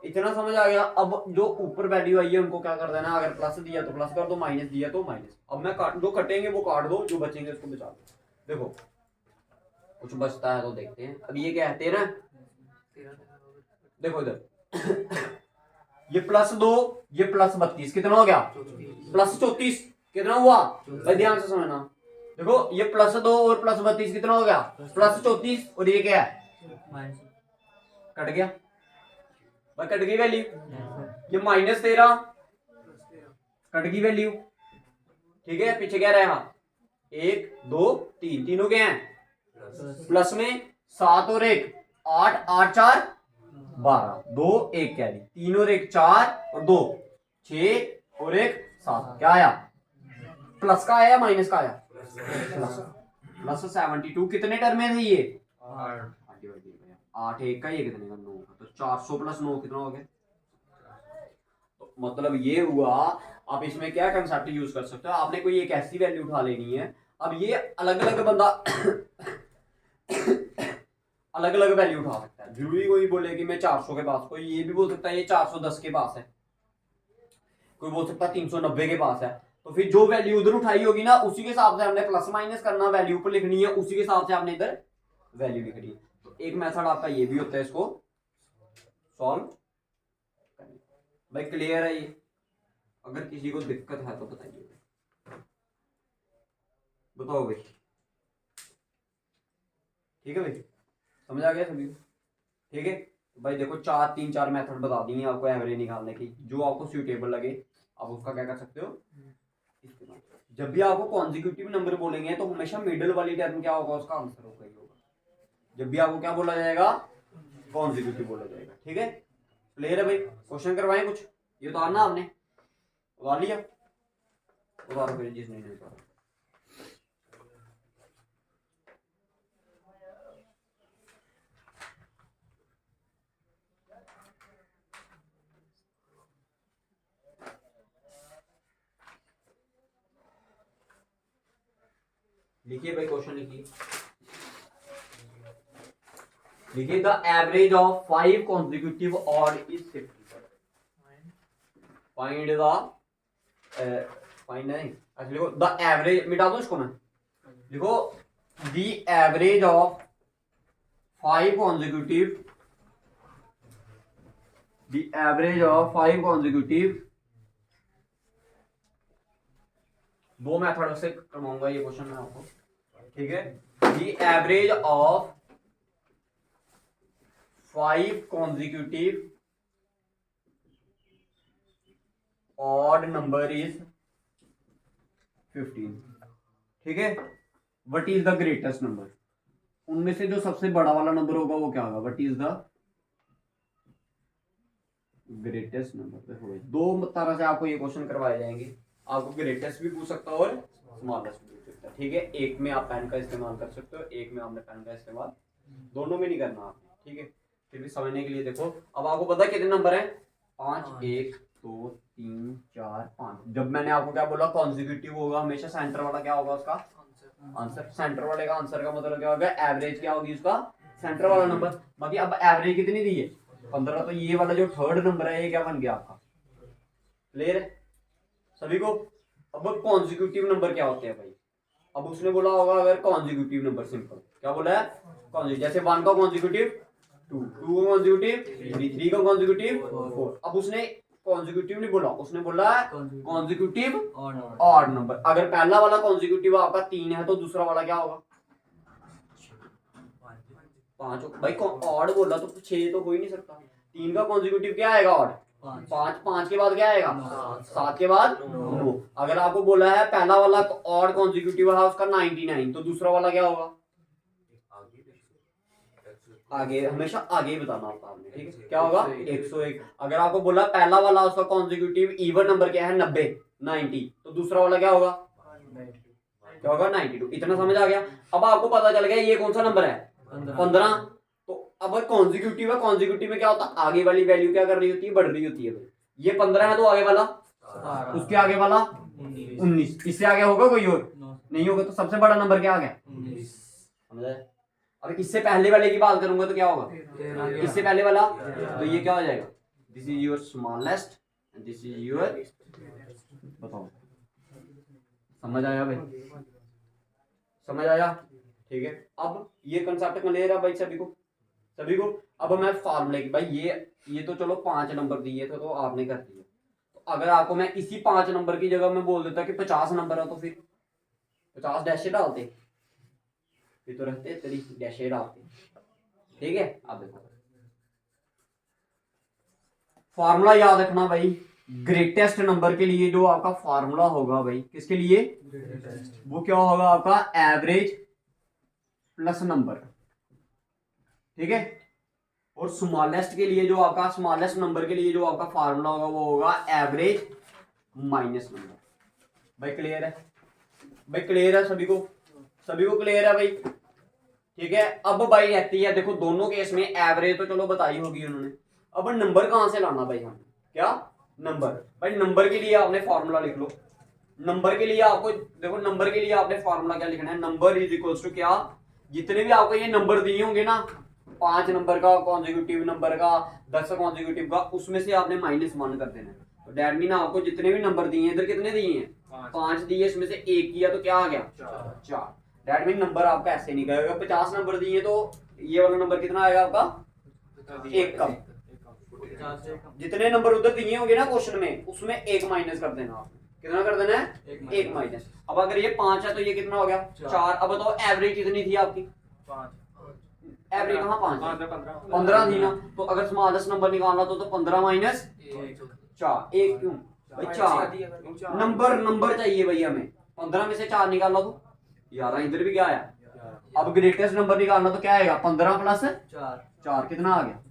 इतना समझ आ गया। अब जो ऊपर वैल्यू आई है उनको क्या कर देना, अगर प्लस दिया तो प्लस कर दो, माइनस दिया तो माइनस। अब मैं जो कटेंगे वो काट दो, जो बचेंगे उसको बचा दो। देखो कुछ बचता है तो देखते हैं। अब ये क्या है, 13, देखो इधर ये +2, ये +32, कितना हो गया, +34, कितना हुआ भाई, ध्यान से समझना। देखो ये +2 और +32 कितना हो गया, +34, और ये क्या है, कट गया भाई, कट गई वैल्यू। ये -13 कट गई वैल्यू, ठीक है, पीछे क्या रहेगा, 1 2 3, तीनों के हैं प्लस में, 7 और 1 8, 8 4 12, 2 1 कैरी, 3 और 1 4 और 2 6 और 1 7, क्या आया, प्लस का आया माइनस का आया, प्लस 72। कितने टर्म में थे ये, 8 1 का, ये कितने का, 9 का, तो 400 + 9 कितना हो गया। तो मतलब ये हुआ, आप इसमें क्या कंसेप्ट यूज कर सकते हो, आपने कोई एक ऐसी वैल्यू उठा लेनी है। अब ये अलग अलग बंदा अलग अलग वैल्यू उठा सकता है, जरूरी कोई बोले कि मैं 400 के पास, कोई ये भी बोल सकता है ये 410 के पास है, कोई बोल सकता है 390 के पास है। तो फिर जो वैल्यू उधर उठाई होगी ना, उसी के हिसाब से हमने प्लस माइनस करना, वैल्यू पर लिखनी है, उसी के हिसाब से हमने इधर वैल्यू लिखनी है। तो एक मेथड आपका ये भी होता है इसको सॉल्व करने। भाई क्लियर है ये, अगर किसी को दिक्कत है तो बताइए, बताओ भाई, ठीक है भाई, समझ आ गया सभी को, ठीक है भाई। देखो 3 4 मेथड बता दी हैं आपको एवरेज निकालने की, जो आपको सूटेबल लगे आप उसका क्या कर सकते हो इस्तेमाल। जब भी आपको कॉन्जिक्यूटिव नंबर बोलेंगे तो हमेशा मिडिल वाली टर्म क्या होगा, उसका आंसर होगा ही होगा। जब भी आपको क्या बोला जाएगा, कॉन्जिक्यूटिव बोला जाएगा, ठीक है, क्लियर है भाई। क्वेश्चन करवाएं कुछ, ये तो आना आपने उतार लिया, उतारो फिर जिसने नहीं उतारा। लिखिए भाई, क्वेश्चन लिखिए, लिखिए the average of 5 consecutive odd is 50। Find the find नहीं, अच्छा लिखो द एवरेज, मिटा दो इसको मैं, लिखो the average of 5 consecutive, the average of 5 consecutive, दो मेथड से करवाऊंगा ये क्वेश्चन मैं आपको, ठीक है। The average of 5 consecutive odd number is 15, ठीक है। What is the greatest number, उनमें से जो सबसे बड़ा वाला नंबर होगा वो क्या होगा, what is the greatest number. देखो भाई, दो तरह से आपको ये क्वेश्चन करवाए जाएंगे, आपको ग्रेटेस्ट भी पूछ सकता है और स्मॉलेस्ट भी पूछ सकता है, ठीक है। एक में आप पेन का इस्तेमाल कर सकते हो, एक में आपने पेन का इस्तेमाल, दोनों में नहीं करना आपने, ठीक है। फिर भी समझने के लिए देखो, अब आपको पता है कितने नंबर है, 5 1 2 3 4 5। जब मैंने आपको क्या बोला, कॉन्जिक्यूटिव होगा हमेशा, सेंटर वाला क्या होगा उसका आंसर, सेंटर वाले का आंसर का मतलब क्या होगा, एवरेज क्या होगी उसका, सेंटर वाला नंबर। बाकी अब एवरेज कितनी दी है, 15, तो ये वाला जो थर्ड नंबर है ये क्या बन गया आपका, क्लियर है सभी को। अब कॉन्जिक्यूटिव नंबर क्या होते हैं भाई, अब उसने बोला होगा अगर कॉन्जिक्यूटिव नंबर, सिंपल क्या बोला है, कॉन्जिक्यूटिव, जैसे 1 का कॉन्जिक्यूटिव 2, 2 का कॉन्जिक्यूटिव 3, 3 का कॉन्जिक्यूटिव 4। अब उसने कॉन्जिक्यूटिव नहीं बोला, उसने बोला कॉन्जिक्यूटिव ऑड नंबर। अगर पहला वाला कॉन्जिक्यूटिव आपका 3 है तो दूसरा वाला क्या होगा, 5 होगा। भाई ऑड बोला तो 6 तो हो ही नहीं सकता। 3 का कॉन्जिक्यूटिव क्या आएगा ऑड, 5, 5 के बाद क्या आएगा 7 के बाद 9। अगर आपको बोला है पहला वाला ऑड कॉन्जिक्यूटिव है उसका 99 तो दूसरा वाला क्या होगा, आगे हमेशा आगे ही बताना होता है, ठीक है, क्या होगा 101। अगर आपको बोला पहला वाला उसका कॉन्जिक्यूटिव इवन नंबर क्या है 90 तो दूसरा वाला क्या होगा, क्या होगा 92। इतना समझ आ गया। अब आपको पता चल गया ये कौन सा नंबर है 15। तो अब कॉन्जिक्यूटिव है, कॉन्जिक्यूटिव में क्या होता है, आगे वाली वैल्यू क्या कर रही होती है, बढ़ रही होती है। ये 15 है तो आगे वाला, उसके आगे वाला 19, इससे आगे होगा कोई और नहीं होगा। तो सबसे बड़ा नंबर क्या आ गया 19, समझ आया। अब इससे पहले वाले की बात करूंगा तो क्या होगा, इससे पहले वाला, तो ये क्या हो जाएगा, this is your smallest and this is your, बताओ समझ आया भाई, समझ आया, ठीक है। अब ये कंसेप्ट क्लियर है भाई सभी को, सभी को। अब मैं फार्मूले की, भाई ये तो चलो 5 नंबर दिए थे तो आपने कर दिया। तो अगर आपको मैं इसी 5 नंबर की जगह में बोल देता कि 50 नंबर है तो फिर 50 डैशे डालते, फिर तो रहते तेरी डैशे डालते, ठीक है। अब देखो फार्मूला याद रखना भाई, ग्रेटेस्ट नंबर के लिए जो आपका फार्मूला होगा भाई, किसके लिए, वो क्या होगा आपका एवरेज प्लस नंबर, ठीक है। और स्मॉलेस्ट के लिए जो आपका, स्मॉलेस्ट नंबर के लिए जो आपका फार्मूला होगा वो होगा एवरेज माइनस नंबर। भाई क्लियर है, भाई क्लियर है सभी को, सभी को क्लियर है भाई, ठीक है। अब भाई रहती है देखो दोनों केस में एवरेज तो चलो बताई होगी उन्होंने। अब नंबर कहां से लाना भाई, हम क्या नंबर, भाई नंबर के लिए आपने फार्मूला लिख लो। नंबर के लिए आपको देखो, नंबर के लिए आपने फार्मूला क्या लिखना है, नंबर इज इक्वल्स टू क्या, जितने भी आपको ये नंबर दिए होंगे ना, 5 नंबर का कॉन्जिक्यूटिव नंबर का, 10 कॉन्जिक्यूटिव का, उसमें से आपने -1 कर देना है। तो डैट मीन आपको जितने भी नंबर दिए हैं, इधर कितने दिए हैं 5 दिए, इसमें से 1 किया तो क्या आ गया 4। डैट मीन नंबर आपका ऐसे निकलेगा। 50 नंबर दिए तो ये वाला नंबर कितना आएगा आपका 1 कम। जितने नंबर उधर दिए होंगे ना क्वेश्चन में, उसमें 1 माइनस कर देना आपने, कितना कर देना है 1 माइनस। अब अगर ये 5 है तो ये कितना हो गया 4। अब बताओ एवरेज कितनी थी आपकी, एवरेज कहाँ 5 15 थी ना। तो अगर स्मॉलेस्ट नंबर निकालना तो 15 माइनस 4, 1 क्यों भाई 4 नंबर चाहिए भाई हमें। 15 में से 4 निकाला तो 11, इधर भी क्या आया। अब ग्रेटेस्ट नंबर निकालना तो क्या आएगा 15 प्लस 4 कितना आ गया,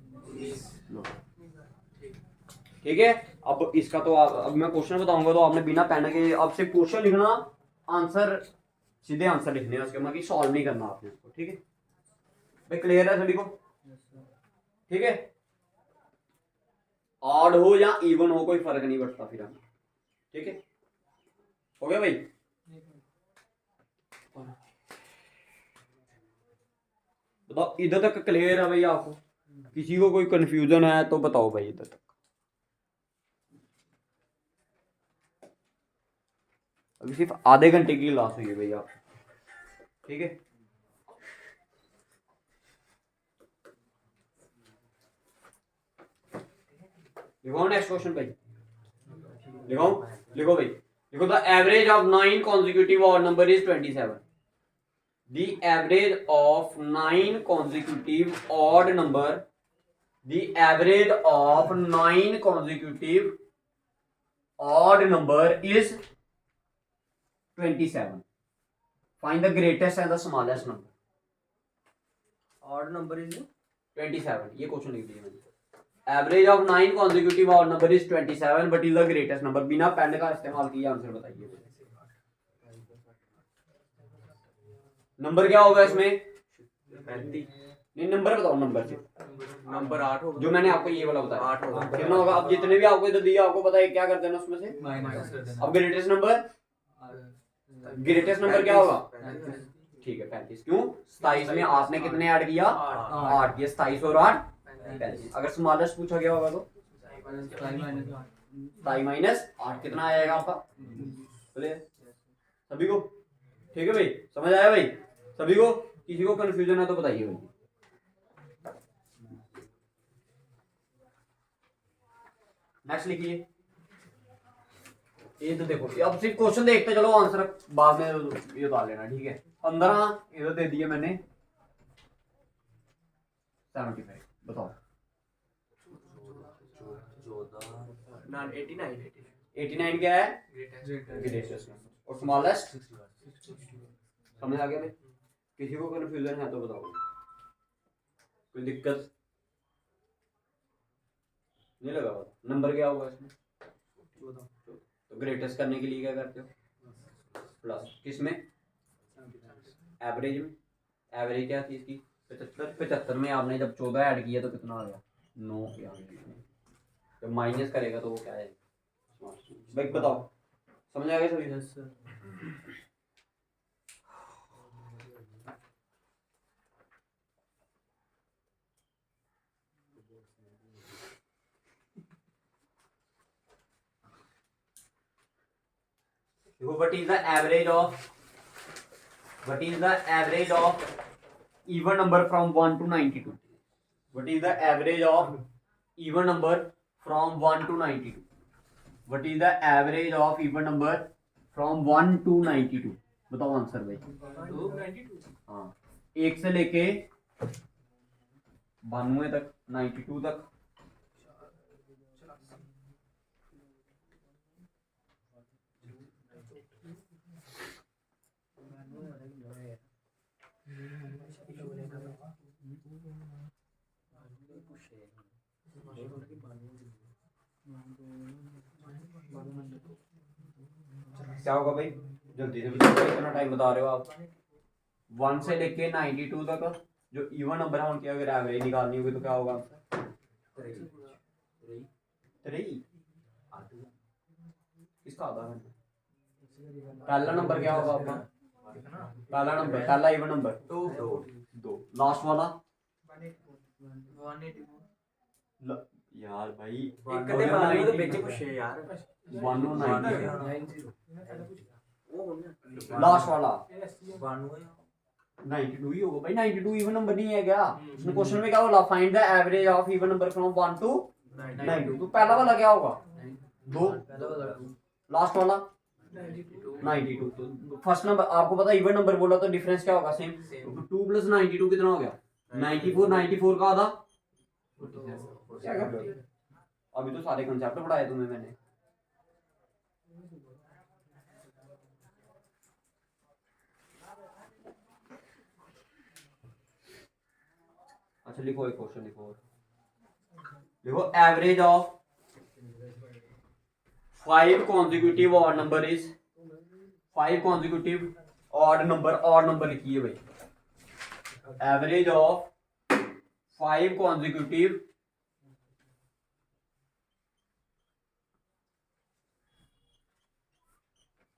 ठीक है। अब इसका तो अब मैं क्वेश्चन बताऊंगा तो आपने बिना पेन के, अब सिर्फ क्वेश्चन लिखना, आंसर सीधे आंसर लिखने हैं, उसके बाद सॉल्व नहीं करना आपने इसको, ठीक है भाई। क्लियर है सभी को, ठीक है। ऑड हो या इवन हो कोई फर्क नहीं पड़ता फिर हमें, ठीक है, हो गया भाई। बताओ इधर तक क्लियर है भाई आपको, किसी को कोई कंफ्यूजन है तो बताओ भाई इधर तक। अभी सिर्फ आधे घंटे की क्लास हुई है भैया, ठीक है। लिखो नेक्स्ट क्वेश्चन भाई, लिखो लिखो भाई, लिखो the average of 9 consecutive odd number is 27. The average of 9 consecutive odd number, the average of 9 consecutive odd number is 27. Find the greatest and the smallest number. Odd number is 27. ये question लिख दिया मैंने। Average of 9 consecutive odd number is 27, but is the greatest number. बिना pen का इस्तेमाल किए answer बताइए। Number क्या होगा इसमें 35, नहीं, नंबर बताओ, नंबर से नंबर 8 होगा, जो मैंने आपको ये वाला बताया 8 होगा, कितना होगा। अब जितने भी आपको इधर दिया आपको पता है क्या कर देना उसमें से माइनस कर देना। अब ग्रेटेस्ट नंबर, ग्रेटेस्ट नंबर क्या होगा, ठीक है 35। क्यों 27 में आपने कितने ऐड किया 8 किया, 27 और 8 35। अगर स्मॉलेस्ट पूछा गया होगा तो 27 माइनस 8 कितना आएगा आपका, बोले सभी को ठीक है भाई, समझ आया भाई सभी को? किसी को कंफ्यूजन है तो बताइए भाई। नेक्स्ट लिखिए। ये तो देखो, अब सिर्फ क्वेश्चन देखते चलो, आंसर बाद में ये उतार लेना, ठीक है। 15 इधर दे दिए मैंने, 75 बताओ। 89 क्या है? ग्रेटेस्ट और स्मॉलेस्ट। समझ आ गया भाई? किसी को कंफ्यूजन है तो बताओ, कोई दिक्कत नहीं लगा? नंबर क्या होगा इसमें? 14। तो ग्रेटेस्ट करने के लिए क्या करते हो? प्लस किसमें? एवरेज में। एवरेज क्या थी इसकी? 75। 75 में आपने जब 14 ऐड किया तो कितना आ गया? 9 आ गया। जब माइनस करेगा तो वो क्या है? भाई बताओ, समझ आ गया सभी? what is the average of even number from 1 to 92? What is the average of even number from 1 to 92? What is the average of even number from 1 to 92? बताओ आंसर भाई। 292। हाँ, 1 से लेके 92 तक, 92 तक। क्या होगा भाई? जल्दी से बताओ, कितना टाइम बता रहे हो आप? 1 से लेके 92 तक जो इवन नंबर है उनकी अगर एवरेज निकालनी होगी तो क्या होगा? 3। इसका आधा घंटा। पहला नंबर क्या होगा आपका? पहला नंबर, पहला इवन नंबर 2। लास्ट वाला यार भाई एक कदे मार लो तो बेचे पूछे यार। 190। लास्ट वाला 92 ही होगा भाई। 92 इवन नंबर नहीं है क्या? इसमें क्वेश्चन में क्या बोला? Find the average of even number from 1 to 92। तो पहला वाला क्या होगा? 2। लास्ट वाला 92। तो फर्स्ट नंबर आपको पता इवन नंबर बोला तो डिफरेंस क्या होगा? सेम। 2 + 92 कितना हो गया? 94। 94 का आधा क्या कर रहे हो? अभी तो सारे कंसेप्ट पढ़ाए तुम्हें मैंने। अच्छा लिखो, एक क्वेश्चन लिखो average of 5 consecutive odd number is 5 consecutive odd number लिखिए भाई। Average of 5 consecutive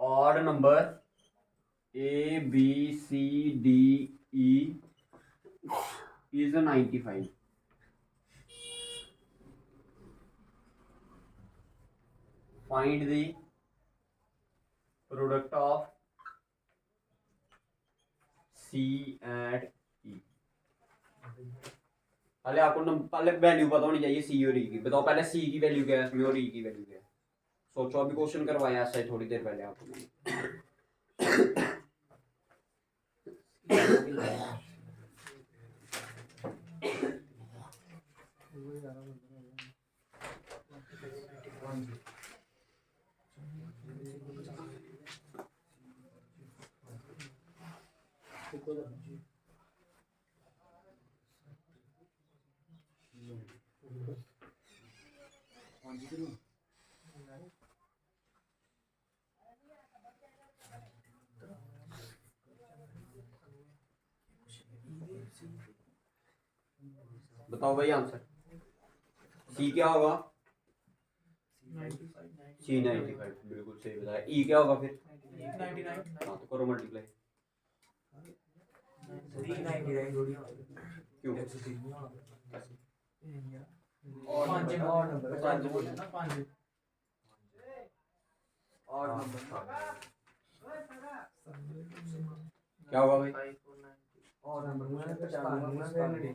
odd number A B C D E is 95. Find the product of C and E. पहले आपको पहले वैल्यू पता होनी चाहिए सी और ई की। बताओ पहले सी की वैल्यू क्या है इसमें और ई की वैल्यू क्या है? सोचो, अभी क्वेश्चन करवाया ऐसा ही थोड़ी देर पहले आपको मैंने। बताओ भाई आंसर। सी क्या होगा? सी 95, बिल्कुल सही बताया। ई क्या होगा फिर? 99। हाँ तो करो मल्टीप्लाई। क्यों? क्या होगा भाई? और नंबर 95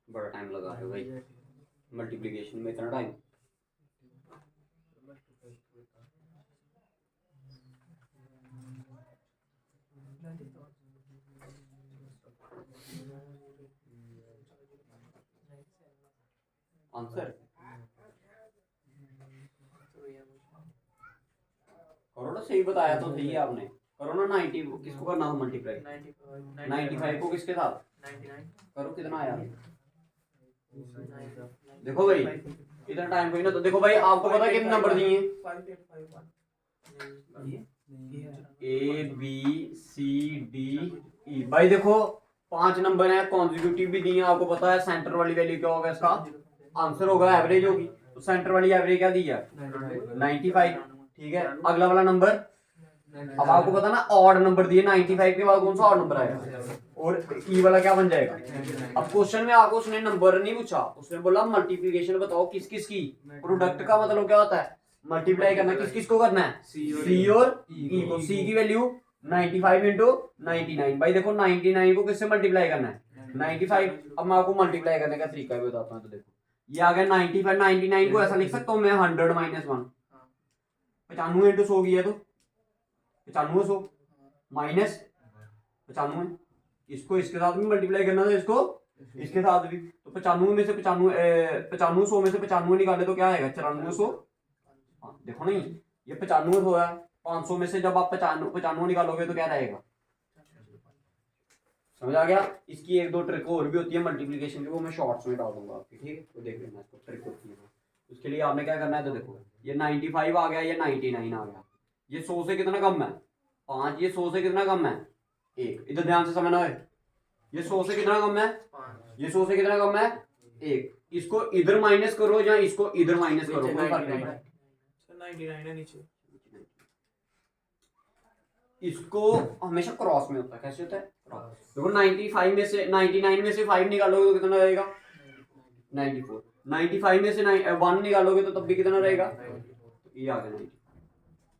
बड़ा टाइम लगा है भाई मल्टीप्लिकेशन में, इतना टाइम। आंसर करो ना, सही बताया तो सही है आपने। करो ना 90 किसको करना हो मल्टीप्लाई? 95 को किसके साथ? 99 करो कितना आया? देखो भाई इतना टाइम कोई ना, तो देखो भाई आपको पता है कितने नंबर दिए? A B C D E. भाई देखो 5 नंबर हैं, कॉन्जिक्यूटिव भी दिए, आपको पता है सेंटर वाली वैल्यू क्या होगा इसका? आंसर होगा एवरेज होगी। तो सेंटर वाली एवरेज क्या दी है? 95। ठीक है, अगला वाला नंबर, अब आपको पता ना ऑड नंबर दिए, 95 के बाद कौन सा ऑड नंबर आएगा? और ई वाला क्या बन जाएगा? अब क्वेश्चन में आपको उसने नंबर नहीं पूछा, उसने बोला मल्टीप्लिकेशन बताओ किस किस की। प्रोडक्ट का मतलब क्या होता है? मल्टीप्लाई करना, किस किस को करना है? सी और ई को। सी की वैल्यू 95 इंटू 99। भाई देखो 99 को किससे मल्टीप्लाई करना है? 95। अब मैं आपको मल्टीप्लाई करने का तरीका भी बताता हूँ। तो देखो ये आ गया 95, 99 को ऐसा लिख सकता हूँ मैं 100 माइनस 1। 95 इंटू 100 किया तो 95 100 माइनस 95। इसको इसके साथ भी मल्टीप्लाई करना था, इसको इसके साथ भी। तो 95 में से 95 100 में से 95 निकाले तो क्या आएगा? 9400। देखो नहीं ये 95 हो है, 500 में से जब आप 95 निकालोगे तो क्या रहेगा? समझ आ गया? इसकी एक दो ट्रिक और भी होती है मल्टीप्लिकेशन की, वो मैं शॉर्ट्स में डाल दूंगा आपकी, ठीक है? तो देख लेना इसको, ट्रिक होती है। उसके लिए आपने क्या करना है, तो देखो ये 95 आ गया, ये 99 आ गया। ये 100 से कितना कम है? 5। ये 100 से कितना कम है? 1। इधर ध्यान से समझना है, ये 100 से कितना कम है? ये 100 से कितना कम है? 1। इसको इधर माइनस करो या इसको इधर माइनस करो, कोई फर्क नहीं पड़ता। 99 है नीचे। इसको हमेशा क्रॉस में होता है। कैसे होता है? क्रॉस। देखो 95 में से 99 में से 5 निकालोगे तो कितना रहेगा? 94। 95 में से 1 निकालोगे तो तब भी कितना रहेगा? ये आ गया 90।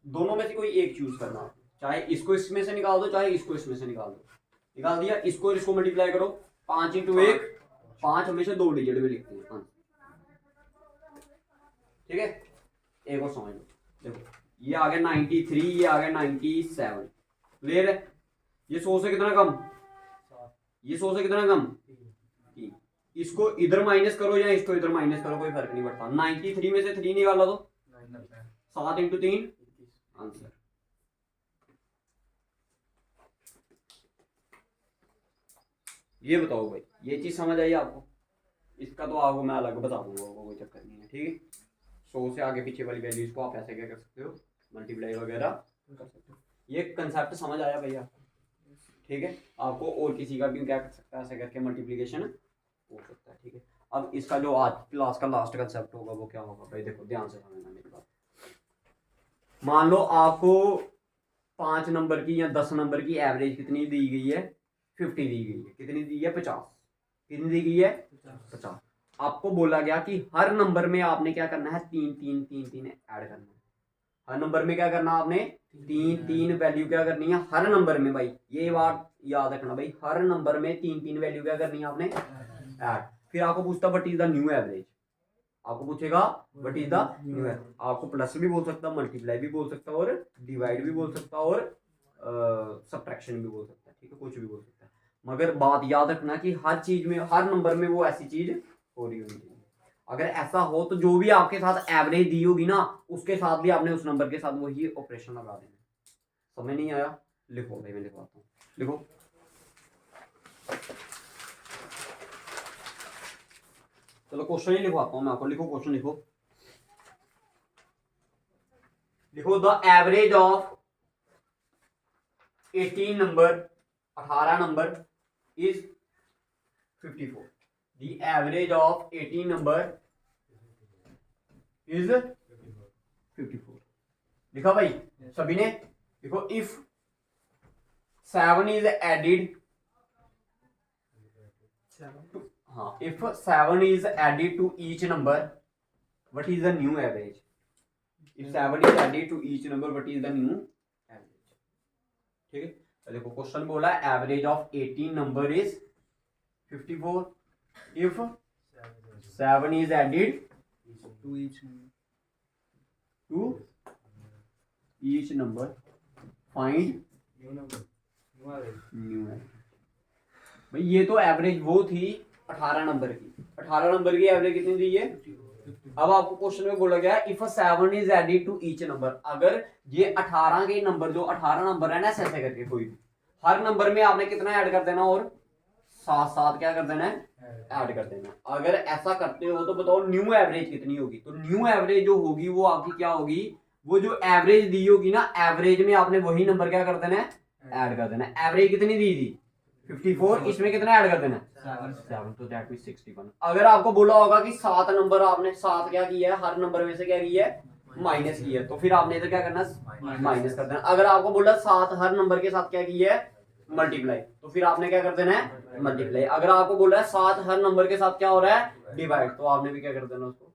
दोनों में से कोई एक चूज करना, चाहे इसको इसमें से निकाल दो, चाहे इसको इसमें से निकाल दो। निकाल दिया, इसको इसको मल्टीप्लाई करो। 5 इंटू 1, 5 हमेशा 2 डिजिट में लिखते हैं। ठीक है, एक और समझ लो। देखो ये आ गया 93, ये आ गया 97। क्लियर है? ये 100 से कितना कम? ये 100 से कितना कम? इसको इधर माइनस करो या इसको इधर माइनस करो, कोई फर्क नहीं पड़ता। 93 में से 3 निकाला तो 7 इंटू 3 आंसर। ये बताओ भाई, ये चीज समझ आई आपको? इसका तो आपको मैं अलग बता दूंगा, कोई चक्कर नहीं है। ठीक है, 100 से आगे पीछे वाली वैल्यूज को आप ऐसे क्या कर सकते हो? मल्टीप्लाई वगैरह कर सकते हो। ये कंसेप्ट समझ आया भैया? ठीक है, आपको और किसी का भी क्या कर सकता है, ऐसे करके मल्टीप्लिकेशन हो सकता है। ठीक है, अब इसका जो आज क्लास का लास्ट कंसेप्ट होगा वो क्या होगा भाई? देखो ध्यान से समझना मेरी बात। मान लो आपको 5 नंबर की या 10 नंबर की एवरेज कितनी दी गई है? 50 दी गई है। कितनी दी है? 50। कितनी दी गई है? 50। आपको बोला गया कि हर नंबर में आपने क्या करना है? 3 3 3 3 ऐड करना है। हर नंबर में क्या करना आपने? 3 3 वैल्यू क्या करनी है हर नंबर में? भाई ये बात याद रखना भाई, हर नंबर में 3 3 वैल्यू क्या करनी है आपने? ऐड। फिर आपको पूछता what is the new average. आपको पूछेगा what is the new average. आपको प्लस भी बोल सकता, मल्टीप्लाई भी बोल सकता, और डिवाइड भी बोल सकता, और सब्ट्रैक्शन भी बोल सकता है। ठीक है, कुछ भी बोल सकता है, मगर बात याद रखना कि हर चीज में, हर नंबर में वो ऐसी चीज हो रही होनी चाहिए। अगर ऐसा हो तो जो भी आपके साथ एवरेज दी होगी ना, उसके साथ भी आपने उस नंबर के साथ वही ऑपरेशन लगा देना। समझ नहीं आया? लिखो भाई, मैं लिखवाता हूँ। लिखो, चलो क्वेश्चन ही लिखवाता हूँ मैं आपको। लिखो क्वेश्चन, लिखो लिखो the average of 18 number, 18 number is 54। The average of 18 number is 54। लिखा भाई सभी ने? देखो इफ 7 इज एडिड, हाँ, if 7 is added to each number what is the new average? If 7 is added to each number what is the new average? ठीक है, तो देखो क्वेश्चन बोला average of 18 number is 54। If 7 is added to each to each number find new है। भाई ये तो average वो थी 18 नंबर की, 18 नंबर की एवरेज कितनी दी है? अब आपको क्वेश्चन में बोला गया if 7 is added to each number, अगर ये 18 के नंबर, जो 18 नंबर है ना, ऐसे ऐसे करके कोई भी हर नंबर में आपने कितना ऐड कर देना, और साथ साथ क्या कर देना है, ऐड कर देना। अगर ऐसा करते हो तो बताओ न्यू एवरेज कितनी होगी? तो न्यू एवरेज जो होगी वो आपकी क्या होगी, वो जो एवरेज दी होगी ना, एवरेज में आपने वही नंबर क्या कर देना है, ऐड कर देना। एवरेज कितनी दी थी 54, इसमें कितना ऐड कर देना 7, तो दैट मींस 61। अगर आपको बोला होगा कि 7 नंबर, आपने 7 क्या किया है, हर नंबर में से क्या किया है, माइनस किया है, तो फिर आपने इधर क्या करना, माइनस कर देना। अगर आपको बोला 7 हर नंबर के साथ क्या किया है, मल्टीप्लाई, तो फिर आपने क्या कर देना है, मल्टीप्लाई। अगर आपको बोला है 7 हर नंबर के साथ क्या हो रहा है, डिवाइड, तो आपने भी क्या कर देना उसको।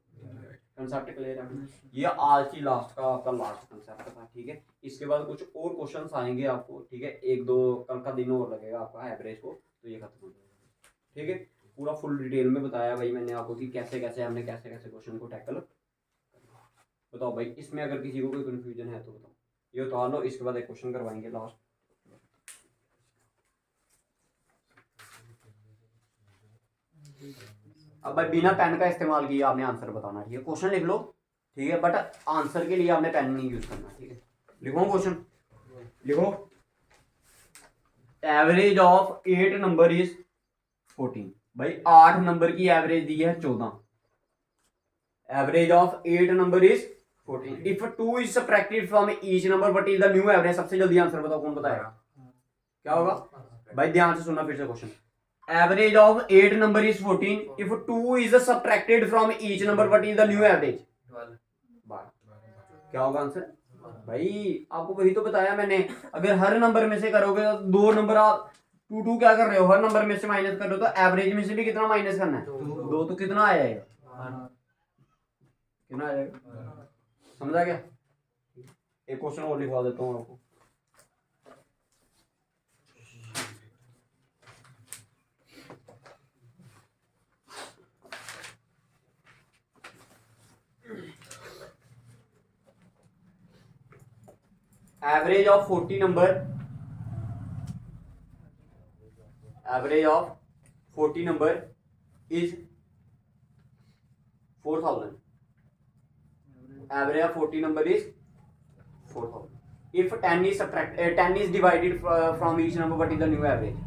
कंसेप्ट क्लियर है? ये आज की लास्ट का आपका लास्ट कंसेप्ट था, ठीक है। इसके बाद कुछ और क्वेश्चंस आएंगे आपको, ठीक है, 1-2 कल का दिन और लगेगा आपका एवरेज को, तो ये खत्म हो जाएगा, ठीक है। पूरा फुल डिटेल में बताया भाई मैंने आपको कि कैसे कैसे हमने कैसे कैसे क्वेश्चन को टैकल। बताओ भाई, इसमें अगर किसी को कोई कंफ्यूजन है तो बताओ, ये उतार लो, इसके बाद एक क्वेश्चन करवाएंगे लास्ट। अब भाई बिना पेन का इस्तेमाल किए आपने आंसर बताना, ठीक है। क्वेश्चन लिख लो, ठीक है, बट आंसर के लिए आपने पेन नहीं यूज करना, ठीक है। लिखो क्वेश्चन, लिखो एवरेज ऑफ 8 नंबर इज 14। भाई 8 नंबर की एवरेज दी है 14, average of 8 number is 14। If 2 is subtracted from each number what is the new average? सबसे जल्दी आंसर बताओ, कौन बताएगा, क्या होगा? भाई ध्यान से सुनना फिर से question. Average of 8 number is 14. If 2 is subtracted from each number, what is the new average? 12। क्या होगा आंसर? भाई आपको वही तो बताया मैंने, अगर हर नंबर में से करोगे तो 2 नंबर आप 2 क्या कर रहे हो, हर नंबर में से माइनस कर रहे हो, तो एवरेज में से भी कितना माइनस करना है, 2, तो कितना आ जाएगा, कितना आ जाएगा, समझा क्या? एक क्वेश्चन और लिखवा देता हूँ आपको। Average of 40 number, average of 40 number is 4000। Average of 40 number is 4000। If 10 is subtracted, 10 is divided from each number, what is the new average?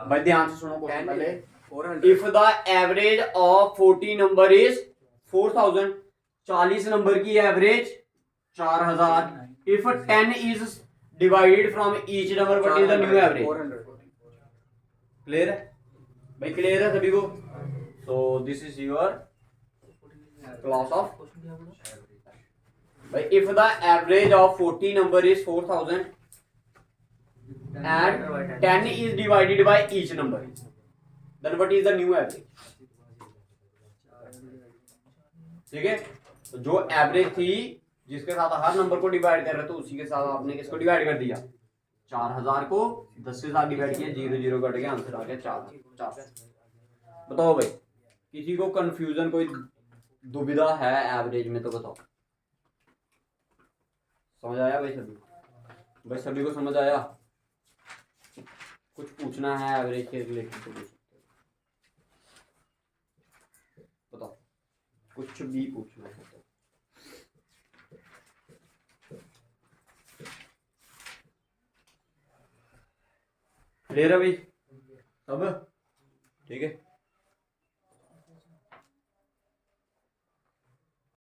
भाई ध्यान से सुनो क्वेश्चन पहले। If the average of 40 number is 4000, 40 number की average 4000। If 10 is divided from each number what is the new average? Clear है भाई? Clear है सभी को? So this is your class of भाई। If the average of 40 number is 4000 and 10 is divided by each number, then what is the new average? ठीक है, तो जो एवरेज थी जिसके साथ हर नंबर को डिवाइड कर रहे थे, उसी के साथ आपने किसको डिवाइड कर दिया, 4000 को 10 के साथ डिवाइड किया, 0 0 कट गया, आंसर आ गया 4। बताओ भाई, किसी को कंफ्यूजन, कोई दुविधा है एवरेज में तो बताओ। समझ आया भाई सभी? भाई सभी को समझ आया? कुछ पूछना है एवरेज के रिलेटेड तो पूछ सकते हो, बताओ, कुछ भी पूछना है तो। क्लियर है भाई सब? ठीक है।